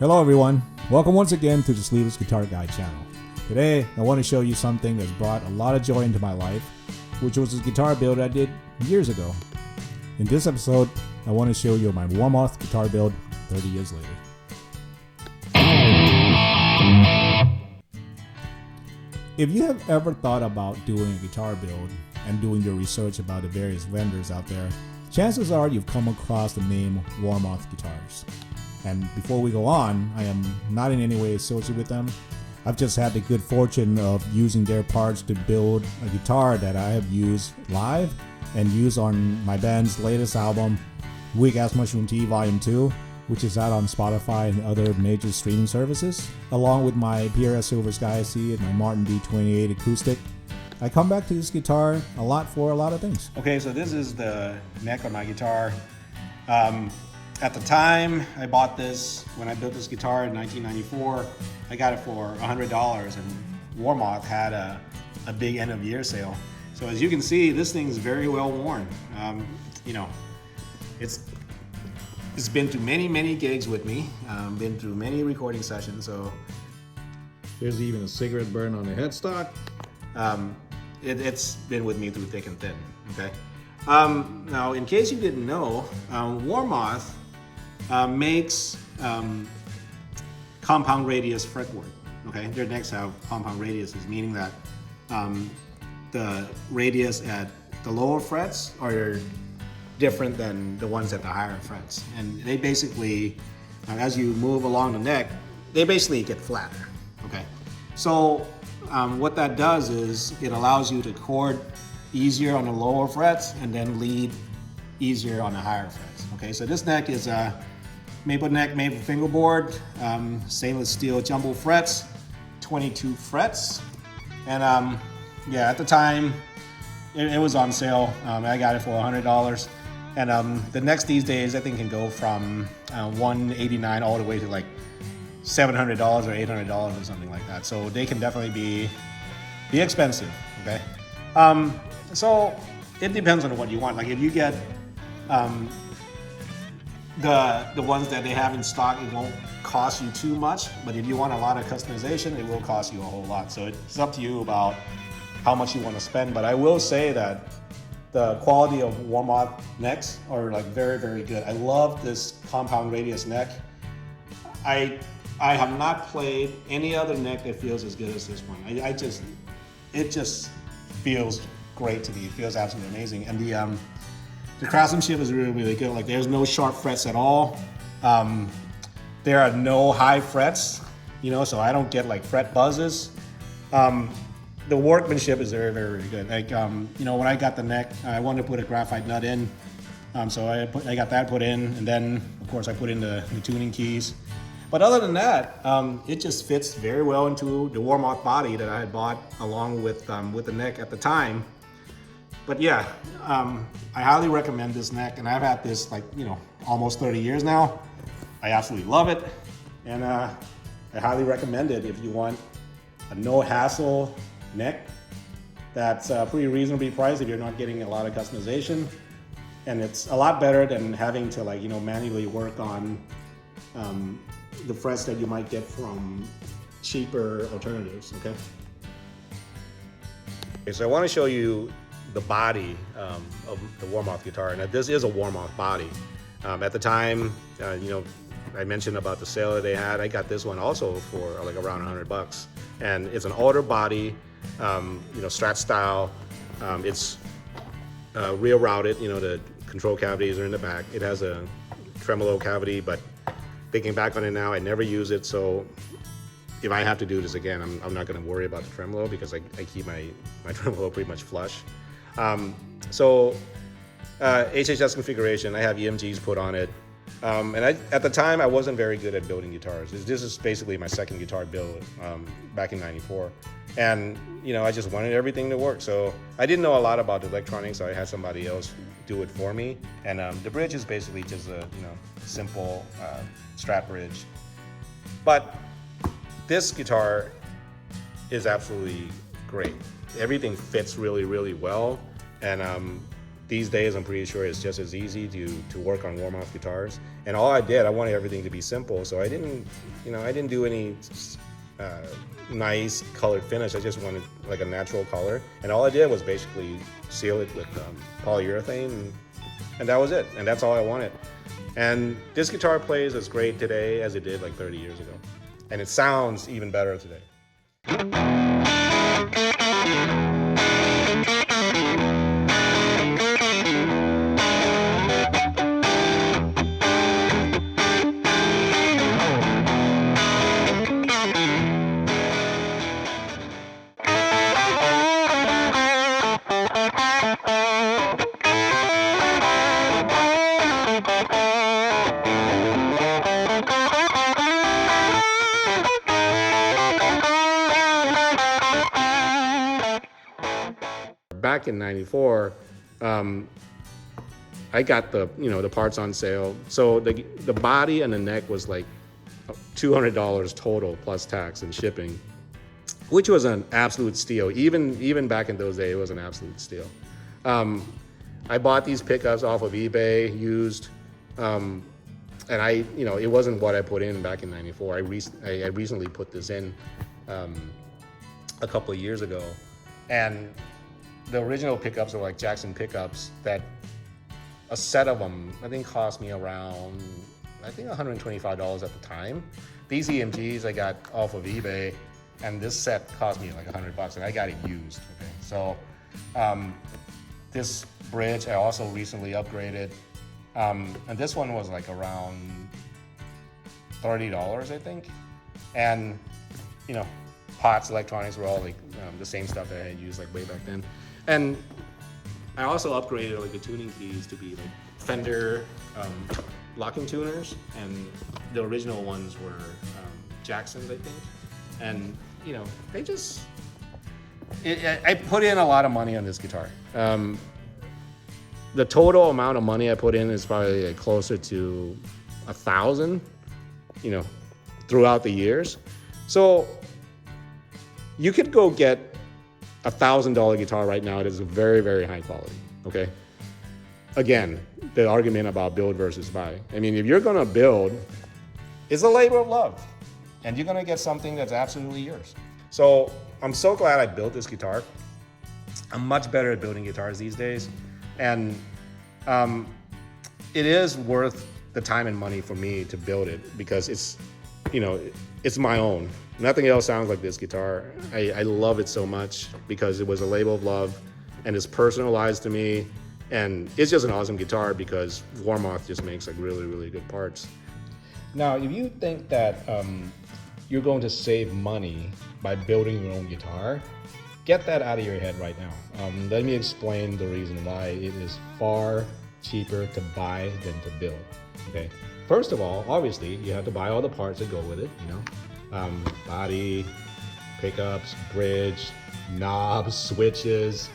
Hello everyone, welcome once again to the Sleeveless Guitar Guy channel. Today I want to show you something that's brought a lot of joy into my life, which was a guitar build I did years ago. In this episode, I want to show you my Warmoth guitar build 30 years later. If you have ever thought about doing a guitar build and doing your research about the various vendors out there, chances are you've come across the name Warmoth Guitars. And before we go on, I am not in any way associated with them. I've just had the good fortune of using their parts to build a guitar that I have used live and used on my band's latest album, Weak Ass Mushroom Tea Volume 2, which is out on Spotify and other major streaming services, along with my PRS Silver Sky SC and my Martin D28 acoustic. I come back to this guitar a lot for a lot of things. Okay, so this is the neck on my guitar. At the time I bought this, when I built this guitar in 1994, I got it for $100, and Warmoth had a big end of year sale. So as you can see, this thing is very well worn. It's been through many gigs with me, been through many recording sessions. So there's even a cigarette burn on the headstock. It's been with me through thick and thin. Okay. Now, in case you didn't know, Warmoth makes compound radius fretwork. Okay, their necks have compound radiuses, meaning that the radius at the lower frets are different than the ones at the higher frets, and they basically, as you move along the neck, they basically get flatter. Okay, so what that does is it allows you to chord easier on the lower frets and then lead easier on the higher frets. Okay, so this neck is a maple neck, maple fingerboard, stainless steel jumbo frets, 22 frets, and yeah, at the time it was on sale. I got it for $100, and the necks these days I think can go from $189 all the way to like $700 or $800 or something like that. So they can definitely be expensive. Okay. So it depends on what you want. Like if you get the ones that they have in stock, it won't cost you too much. But if you want a lot of customization, it will cost you a whole lot. So it's up to you about how much you want to spend. But I will say that the quality of Warmoth necks are like very good. I love this compound radius neck. I have not played any other neck that feels as good as this one. It just feels great to me. It feels absolutely amazing, and the craftsmanship is really good. Like there's no sharp frets at all. There are no high frets, so I don't get like fret buzzes. The workmanship is very good. Like when I got the neck, I wanted to put a graphite nut in, so I got that put in, and then of course I put in the tuning keys. But other than that, it just fits very well into the Warmoth body that I had bought along with the neck at the time. But yeah, I highly recommend this neck, and I've had this almost 30 years now. I absolutely love it, and I highly recommend it if you want a no-hassle neck that's pretty reasonably priced if you're not getting a lot of customization, and it's a lot better than having to manually work on the frets that you might get from cheaper alternatives. Okay, so I want to show you the body of the Warmoth guitar, and this is a Warmoth body. At the time, I mentioned about the sale that they had. I got this one also for like around $100, and it's an alder body, Strat style. It's rear routed. The control cavities are in the back. It has a tremolo cavity, but thinking back on it now, I never use it, so if I have to do this again, I'm not going to worry about the tremolo because I keep my tremolo pretty much flush. HHS configuration, I have EMGs put on it, and at the time I wasn't very good at building guitars. This is basically my second guitar build back in '94, and I just wanted everything to work, so I didn't know a lot about the electronics, so I had somebody else do it for me. And the bridge is basically just a simple Strat bridge, but this guitar is absolutely great. Everything fits really well, and these days I'm pretty sure it's just as easy to work on Warmoth guitars. And all I wanted everything to be simple, so I didn't do any nice colored finish. I just wanted like a natural color, and all I did was basically seal it with polyurethane, and that was it. And that's all I wanted. And this guitar plays as great today as it did like 30 years ago, and it sounds even better today. Back in '94, I got the parts on sale. So the body and the neck was like $200 total plus tax and shipping, which was an absolute steal. Even back in those days, it was an absolute steal. I bought these pickups off of eBay used, and it wasn't what I put in back in '94. I recently put this in a couple of years ago, and the original pickups are like Jackson pickups that a set of them I think cost me around $125 at the time. These EMGs I got off of eBay, and this set cost me like $100, and I got it used. Okay, so this bridge I also recently upgraded, and this one was like around $30 I think, and pots, electronics were all like the same stuff that I had used like way back then. And I also upgraded like the tuning keys to be like Fender locking tuners, and the original ones were Jacksons I think. And they just, I put in a lot of money on this guitar. The total amount of money I put in is probably like closer to $1,000, throughout the years. So you could go get $1,000 guitar right now. It is very, very high quality. Okay. Again, the argument about build versus buy. I mean, if you're gonna build, it's a labor of love, and you're gonna get something that's absolutely yours. So I'm so glad I built this guitar. I'm much better at building guitars these days, and it is worth the time and money for me to build it because it's my own. Nothing else sounds like this guitar. I love it so much because it was a labor of love, and it's personalized to me, and it's just an awesome guitar because Warmoth just makes like really, really good parts. Now, if you think that you're going to save money by building your own guitar, get that out of your head right now. Let me explain the reason why it is far cheaper to buy than to build. Okay. First of all, obviously, you have to buy all the parts that go with it. Body, pickups, bridge, knobs, switches,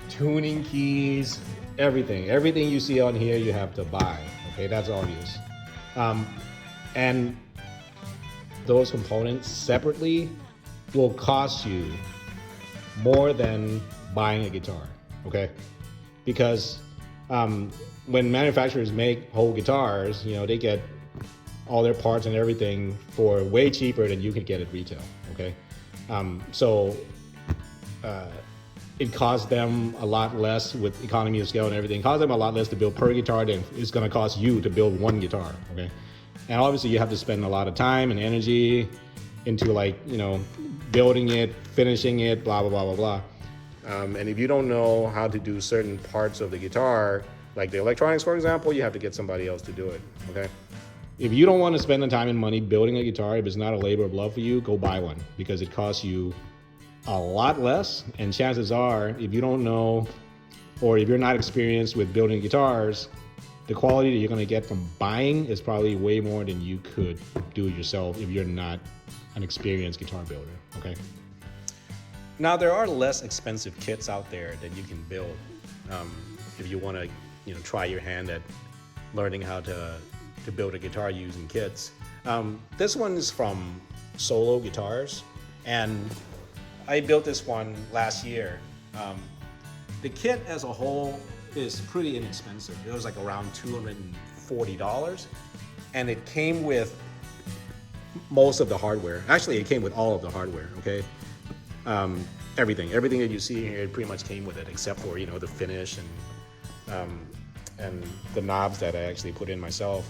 tuning keys, everything. Everything you see on here, you have to buy. Okay, that's obvious. And those components separately will cost you more than buying a guitar. Okay, because when manufacturers make whole guitars, they get all their parts and everything for way cheaper than you could get at retail. Okay, so it costs them a lot less with economy of scale and everything. It costs them a lot less to build per guitar than it's going to cost you to build one guitar. Okay, and obviously you have to spend a lot of time and energy into building it, finishing it, blah blah blah blah blah. And if you don't know how to do certain parts of the guitar, like the electronics, for example, you have to get somebody else to do it. Okay. If you don't want to spend the time and money building a guitar, if it's not a labor of love for you, go buy one because it costs you a lot less. And chances are, if you don't know, or if you're not experienced with building guitars, the quality that you're going to get from buying is probably way more than you could do yourself if you're not an experienced guitar builder. Okay. Now, there are less expensive kits out there that you can build if you want to, try your hand at learning how to build a guitar using kits. This one is from Solo Guitars, and I built this one last year. The kit as a whole is pretty inexpensive. It was like around $240, and it came with most of the hardware. Actually, it came with all of the hardware. Okay, everything that you see here, it pretty much came with it, except for the finish and the knobs that I actually put in myself.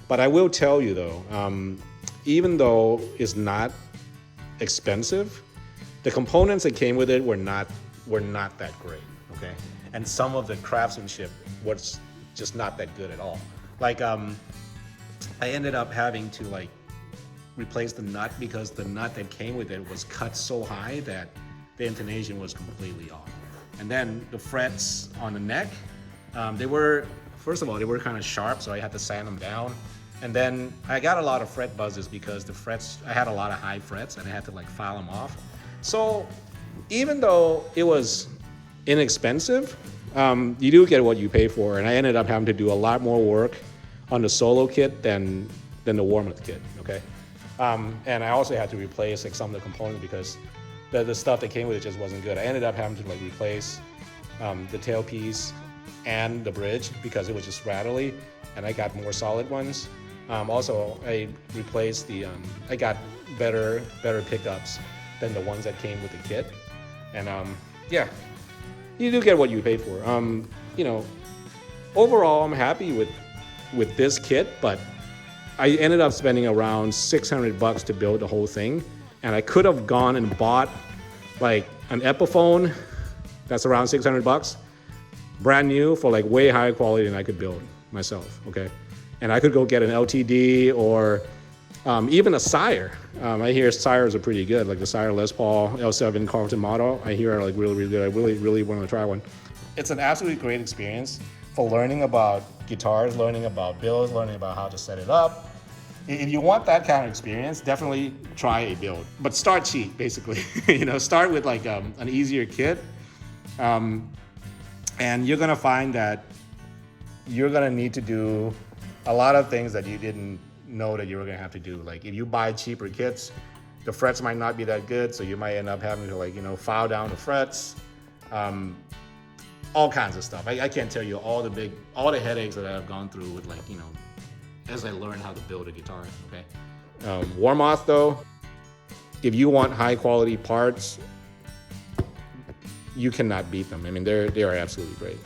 But I will tell you though, even though it's not expensive, the components that came with it were not that great. Okay, and some of the craftsmanship was just not that good at all. Like I ended up having to like replace the nut because the nut that came with it was cut so high that the intonation was completely off. And then the frets on the neck, they were kind of sharp, so I had to sand them down. And then I got a lot of fret buzzes because I had a lot of high frets and I had to like file them off. So even though it was inexpensive, you do get what you pay for. And I ended up having to do a lot more work on the solo kit than the Warmoth kit, okay? And I also had to replace like some of the components because the stuff that came with it just wasn't good. I ended up having to like replace the tailpiece and the bridge because it was just rattly, and I got more solid ones. Also, I replaced I got better pickups than the ones that came with the kit. And yeah, you do get what you pay for. Overall, I'm happy with this kit, but I ended up spending around $600 to build the whole thing, and I could have gone and bought like an Epiphone that's around $600, brand new, for like way higher quality than I could build myself. Okay, and I could go get an LTD or even a Sire. I hear Sires are pretty good, like the Sire Les Paul L7 Carlton model. I hear are like really good. I really want to try one. It's an absolutely great experience for learning about guitars, learning about builds, learning about how to set it up. If you want that kind of experience, definitely try a build. But start cheap, basically. Start with like an easier kit. And you're gonna find that you're gonna need to do a lot of things that you didn't know that you were gonna have to do. Like if you buy cheaper kits, the frets might not be that good, so you might end up having to file down the frets. All kinds of stuff. I can't tell you all the headaches that I've gone through with as I learned how to build a guitar. Okay. Warmoth though, if you want high quality parts, you cannot beat them. I mean, they are absolutely great.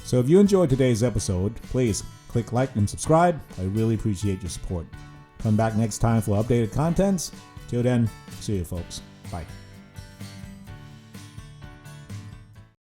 So if you enjoyed today's episode, please click like and subscribe. I really appreciate your support. Come back next time for updated contents. Till then, see you folks. Bye.